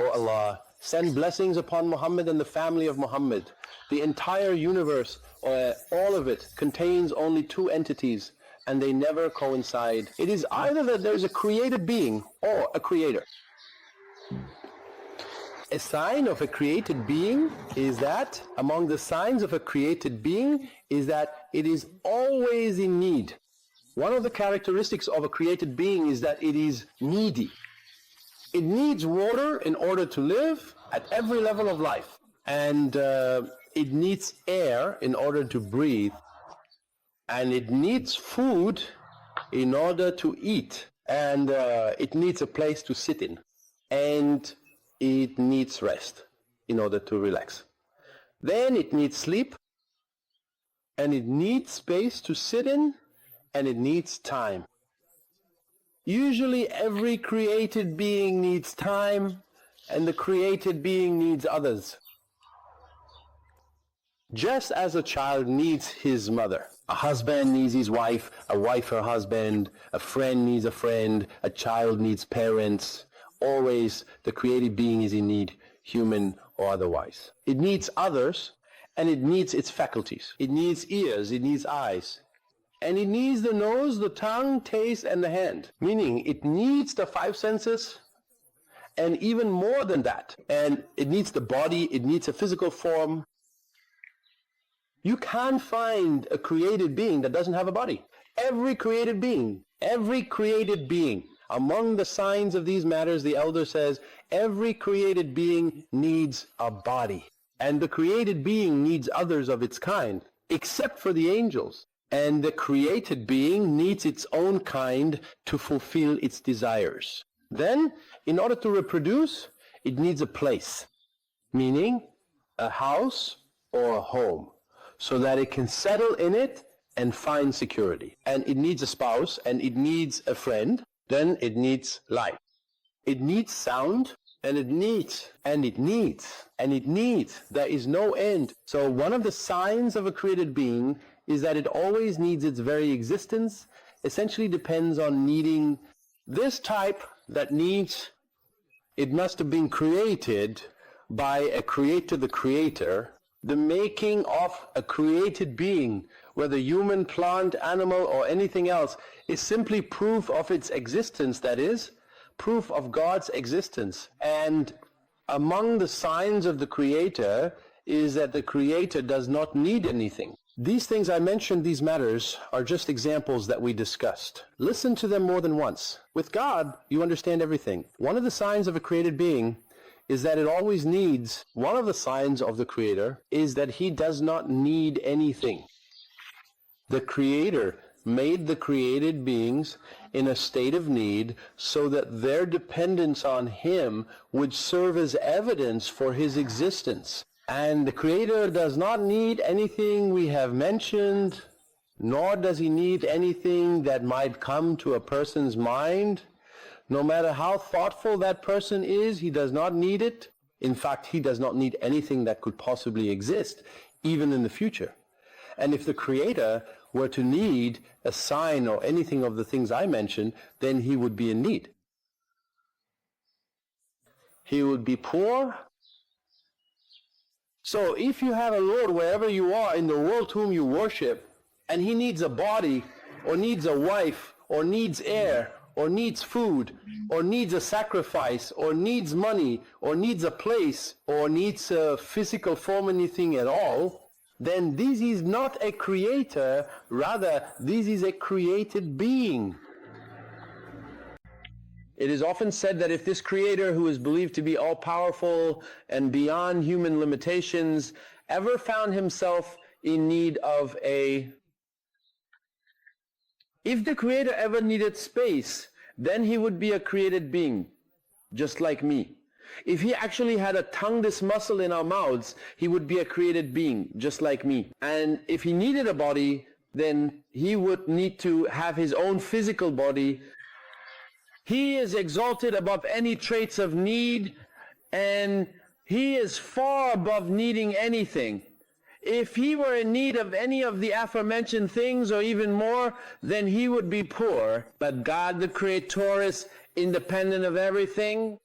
O Allah, send blessings upon Muhammad and the family of Muhammad. The entire universe, all of it, contains only two entities, and they never coincide. It is either that there is a created being or a creator. A sign of a created being is that, among the signs of a created being, is that it is always in need. One of the characteristics of a created being is that it is needy. It needs water in order to live at every level of life. And it needs air in order to breathe. And it needs food in order to eat. And it needs a place to sit in. And it needs rest in order to relax. Then it needs sleep. And it needs space to sit in. And it needs time. Usually every created being needs time, and the created being needs others. Just as a child needs his mother, a husband needs his wife, a wife her husband, a friend needs a friend, a child needs parents. Always the created being is in need, human or otherwise. It needs others, and it needs its faculties. It needs ears, it needs eyes. And it needs the nose, the tongue, taste, and the hand. Meaning, it needs the five senses, and even more than that. And it needs the body, it needs a physical form. You can't find a created being that doesn't have a body. Every created being, among the signs of these matters, the elder says, every created being needs a body. And the created being needs others of its kind, except for the angels. And the created being needs its own kind to fulfill its desires. Then, in order to reproduce, it needs a place, meaning a house or a home, so that it can settle in it and find security. And it needs a spouse, and it needs a friend. Then it needs life. It needs sound, and it needs. There is no end. So one of the signs of a created being is that it always needs its very existence, essentially depends on needing this type that needs, it must have been created by a creator, the creator. The making of a created being, whether human, plant, animal, or anything else, is simply proof of its existence, that is, proof of God's existence. And among the signs of the creator is that the creator does not need anything. These things I mentioned, these matters, are just examples that we discussed. Listen to them more than once. With God, you understand everything. One of the signs of a created being is that it always needs, one of the signs of the Creator is that He does not need anything. The Creator made the created beings in a state of need so that their dependence on Him would serve as evidence for His existence. And the Creator does not need anything we have mentioned, nor does He need anything that might come to a person's mind. No matter how thoughtful that person is, he does not need it. In fact, he does not need anything that could possibly exist, even in the future. And if the Creator were to need a sign or anything of the things I mentioned, then He would be in need. He would be poor. So if you have a Lord wherever you are in the world whom you worship, and He needs a body, or needs a wife, or needs air, or needs food, or needs a sacrifice, or needs money, or needs a place, or needs a physical form, anything at all, then this is not a creator, rather this is a created being. It is often said that if this Creator, who is believed to be all-powerful and beyond human limitations, ever found Himself in need of if the Creator ever needed space, then He would be a created being, just like me. If He actually had a tongue, this muscle in our mouths, He would be a created being, just like me. And if He needed a body, then He would need to have His own physical body. He is exalted above any traits of need, and He is far above needing anything. If He were in need of any of the aforementioned things or even more, then He would be poor. But God the Creator is independent of everything.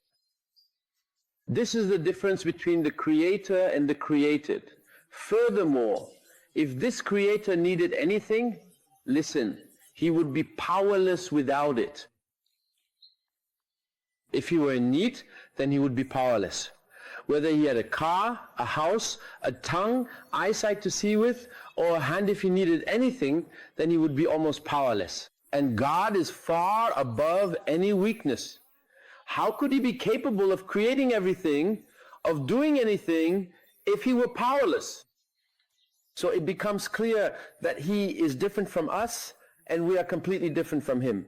This is the difference between the creator and the created. Furthermore, if this creator needed anything, listen, he would be powerless without it. If he were in need, then he would be powerless. Whether he had a car, a house, a tongue, eyesight to see with, or a hand if he needed anything, then he would be almost powerless. And God is far above any weakness. How could he be capable of creating everything, of doing anything, if he were powerless? So it becomes clear that he is different from us, and we are completely different from him.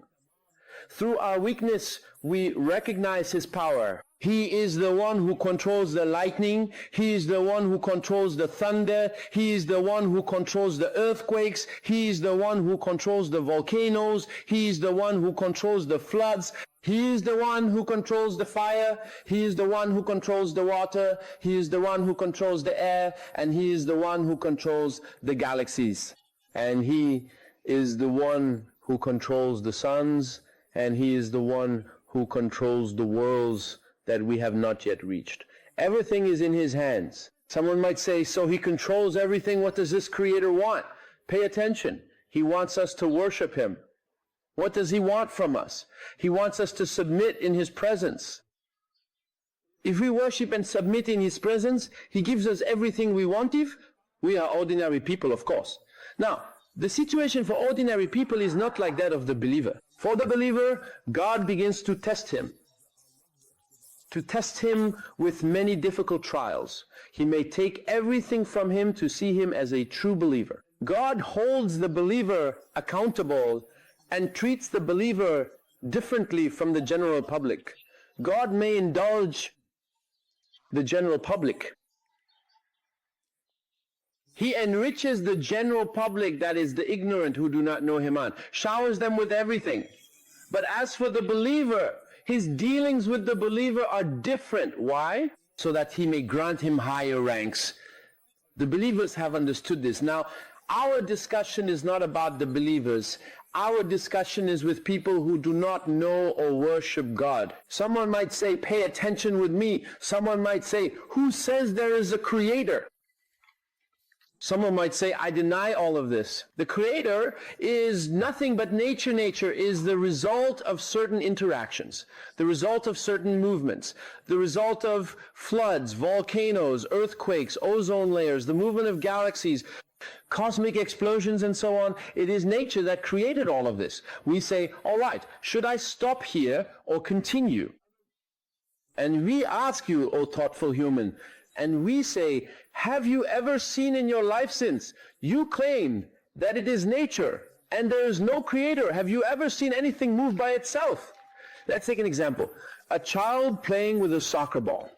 Through our weakness, we recognize his power. He is the one who controls the lightning. He is the one who controls the thunder. He is the one who controls the earthquakes. He is the one who controls the volcanoes. He is the one who controls the floods. He is the one who controls the fire. He is the one who controls the water. He is the one who controls the air. And he is the one who controls the galaxies. And he is the one who controls the suns. And he is the one who controls the worlds that we have not yet reached. Everything is in his hands. Someone might say, so he controls everything. What does this creator want? Pay attention. He wants us to worship him. What does he want from us? He wants us to submit in his presence. If we worship and submit in his presence, he gives us everything we want. If we are ordinary people, of course. Now, the situation for ordinary people is not like that of the believer. For the believer, God begins to test him with many difficult trials. He may take everything from him to see him as a true believer. God holds the believer accountable and treats the believer differently from the general public. God may indulge the general public. He enriches the general public, that is the ignorant who do not know him on, showers them with everything. But as for the believer, his dealings with the believer are different. Why? So that he may grant him higher ranks. The believers have understood this. Now, our discussion is not about the believers. Our discussion is with people who do not know or worship God. Someone might say, pay attention with me. Someone might say, who says there is a creator? Someone might say, I deny all of this. The creator is nothing but nature. Nature is the result of certain interactions, the result of certain movements, the result of floods, volcanoes, earthquakes, ozone layers, the movement of galaxies, cosmic explosions and so on. It is nature that created all of this. We say, all right, should I stop here or continue? And we ask you, O thoughtful human, and we say, have you ever seen in your life since you claim that it is nature and there is no creator? Have you ever seen anything move by itself? Let's take an example. A child playing with a soccer ball.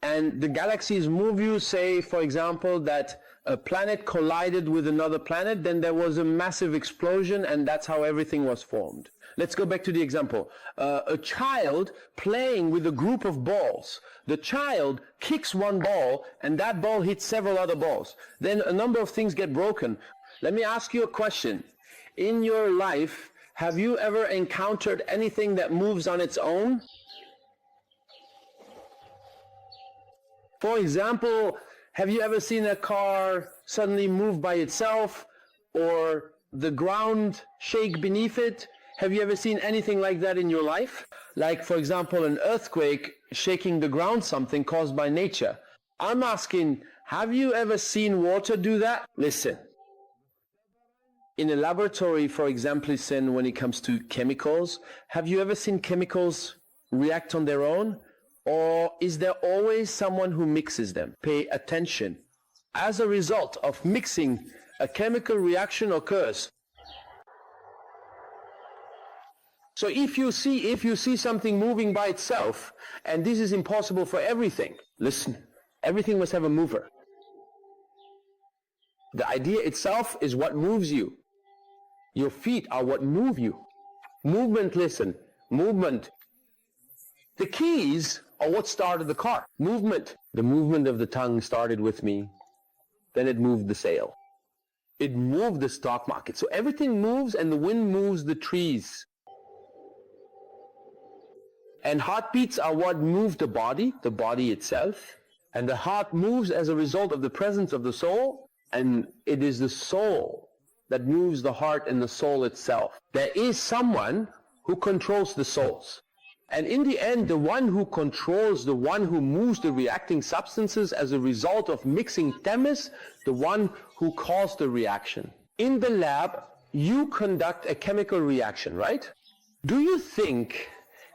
And the galaxies move. You say, for example, that a planet collided with another planet, then there was a massive explosion, and that's how everything was formed. Let's go back to the example. A child playing with a group of balls. The child kicks one ball, and that ball hits several other balls. Then a number of things get broken. Let me ask you a question. In your life, have you ever encountered anything that moves on its own? For example, have you ever seen a car suddenly move by itself, or the ground shake beneath it? Have you ever seen anything like that in your life? Like, for example, an earthquake shaking the ground, something caused by nature. I'm asking, have you ever seen water do that? Listen. In a laboratory, for example, when it comes to chemicals, have you ever seen chemicals react on their own? Or is there always someone who mixes them? Pay attention. As a result of mixing, a chemical reaction occurs. So if you see something moving by itself, and this is impossible for everything, listen, everything must have a mover. The idea itself is what moves you. Your feet are what move you. Movement, listen, movement. The keys are what started the car. Movement. The movement of the tongue started with me. Then it moved the sail. It moved the stock market. So everything moves, and the wind moves the trees. And heartbeats are what move the body itself. And the heart moves as a result of the presence of the soul, and it is the soul that moves the heart and the soul itself. There is someone who controls the souls. And in the end, the one who controls, the one who moves the reacting substances as a result of mixing them is the one who caused the reaction. In the lab, you conduct a chemical reaction, right? Do you think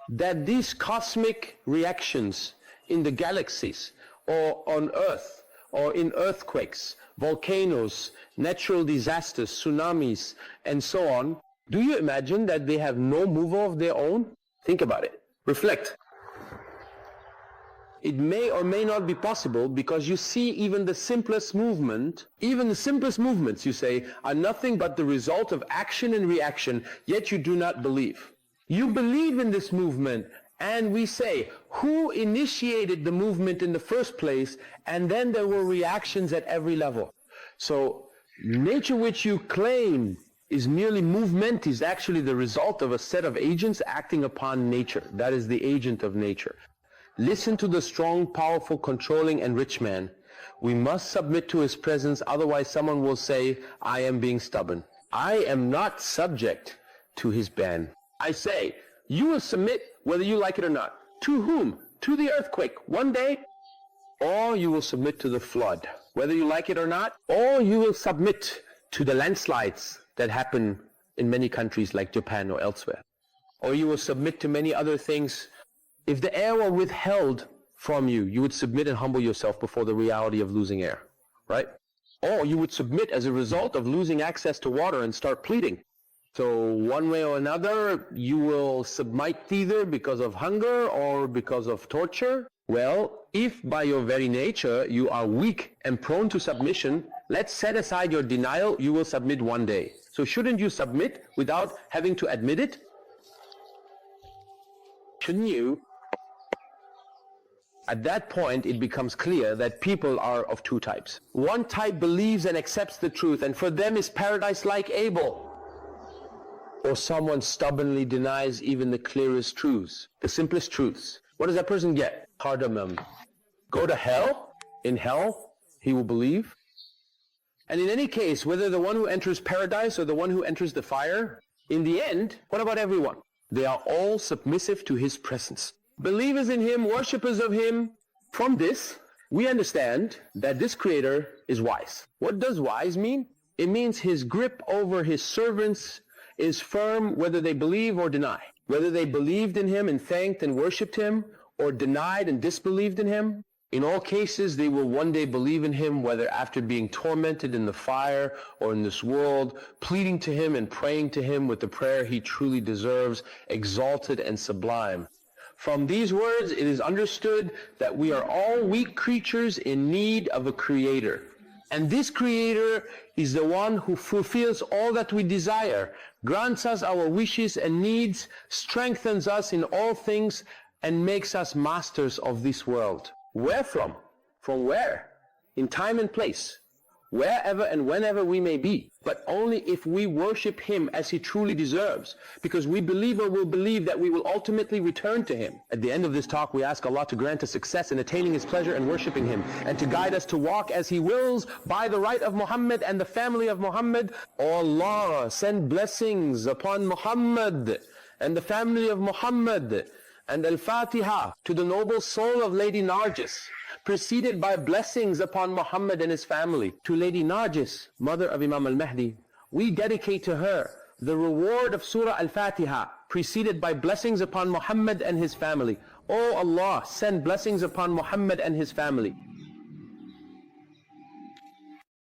that these cosmic reactions in the galaxies or on Earth or in earthquakes, volcanoes, natural disasters, tsunamis, and so on, do you imagine that they have no mover of their own? Think about it. Reflect. It may or may not be possible because you see even the simplest movement, even the simplest movements, you say, are nothing but the result of action and reaction, yet you do not believe. You believe in this movement, and we say, who initiated the movement in the first place? And then there were reactions at every level. So nature which you claim is merely movement is actually the result of a set of agents acting upon nature. That is the agent of nature. Listen to the strong, powerful, controlling, and rich man. We must submit to his presence, otherwise someone will say, I am being stubborn. I am not subject to his ban. I say, you will submit whether you like it or not. To whom? To the earthquake, one day, or you will submit to the flood, whether you like it or not, or you will submit to the landslides that happen in many countries like Japan or elsewhere. Or you will submit to many other things. If the air were withheld from you, you would submit and humble yourself before the reality of losing air, right? Or you would submit as a result of losing access to water and start pleading. So one way or another, you will submit either because of hunger or because of torture. Well, if by your very nature you are weak and prone to submission, let's set aside your denial, you will submit one day. So shouldn't you submit without having to admit it? Shouldn't you? At that point, it becomes clear that people are of two types. One type believes and accepts the truth, and for them is paradise like Abel. Or someone stubbornly denies even the clearest truths, the simplest truths. What does that person get? Cardamom. Go to hell? In hell, he will believe. And in any case, whether the one who enters paradise or the one who enters the fire, in the end, what about everyone? They are all submissive to his presence. Believers in him, worshippers of him. From this, we understand that this creator is wise. What does wise mean? It means his grip over his servants is firm whether they believe or deny. Whether they believed in him and thanked and worshipped him, or denied and disbelieved in him. In all cases, they will one day believe in him, whether after being tormented in the fire or in this world, pleading to him and praying to him with the prayer he truly deserves, exalted and sublime. From these words, it is understood that we are all weak creatures in need of a creator. And this creator is the one who fulfills all that we desire, grants us our wishes and needs, strengthens us in all things, and makes us masters of this world. Where from? From where? In time and place. Wherever and whenever we may be. But only if we worship him as he truly deserves. Because we believe or will believe that we will ultimately return to him. At the end of this talk, we ask Allah to grant us success in attaining his pleasure and worshiping him. And to guide us to walk as he wills by the right of Muhammad and the family of Muhammad. O Allah, send blessings upon Muhammad and the family of Muhammad. And Al-Fatiha to the noble soul of Lady Narjis, preceded by blessings upon Muhammad and his family. To Lady Narjis, mother of Imam al-Mahdi, we dedicate to her the reward of Surah Al-Fatiha, preceded by blessings upon Muhammad and his family. O Allah, send blessings upon Muhammad and his family.